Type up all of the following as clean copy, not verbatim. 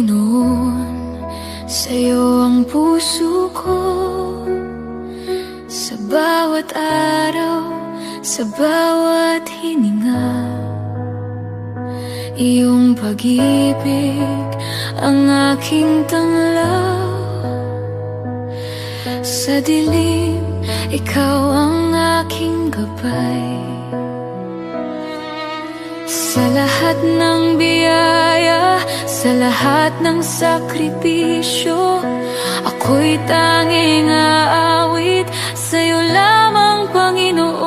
Panginoon, sa'yo ang puso ko. Sa bawat araw, sa bawat hininga, iyong pag-ibig ang aking tanglaw. Sa dilim, ikaw ang aking gabay. Sa lahat ng biyaya, sa lahat ng sakripisyo, ako'y tanging aawit sa'yo lamang, Panginoon.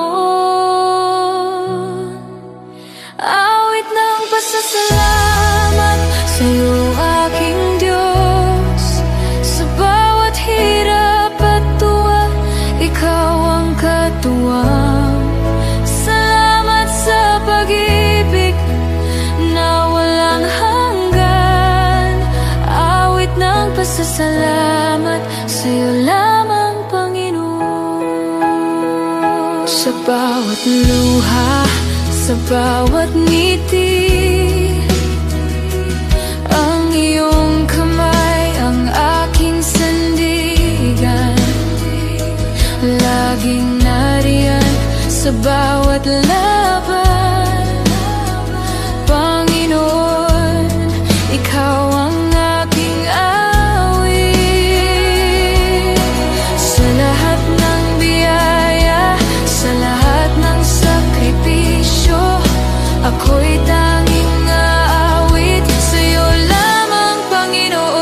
Awit ng pasasalamat sa'yo, aking Diyos. Sa bawat hirap at tuwa, ikaw ang katuwang. Salamat sa pag-ibig na walang hanggan. Awit ng pasasalamat sa'yo lamang, Panginoon. Sa bawat luha, sa bawat ngiti, ang iyong kamay ang aking sandigan. Laging nariyan sa bawat laban, Panginoon, ikaw ang aking awit. Sa lahat ng biyaya, sa lahat ng sakripisyo, ako'y tanging aawit sa'yo lamang, Panginoon.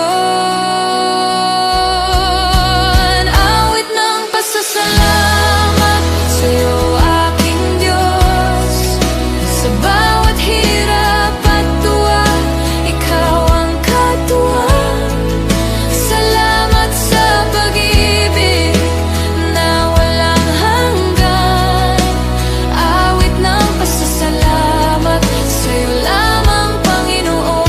Awit ng pasasalamat sa'yo, aking Diyos. Sa bawat hirap at tuwa, ikaw ang katuwang. Salamat sa pag-ibig na walang hanggan. Awit ng pasasalamat sa'yo lamang, Panginoon.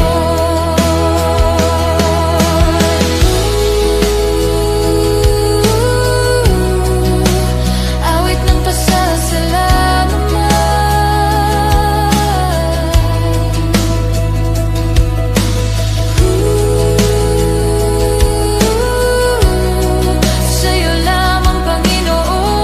Awit ng pasasalamat sa'yo lamang, Panginoon.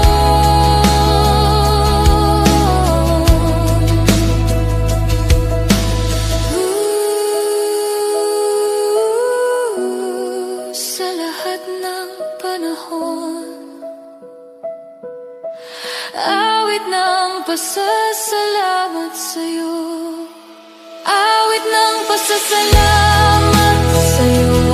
Sa lahat ng panahon, awit ng pasasalamat sa'yo. Awit ng pasasalamat sa'yo.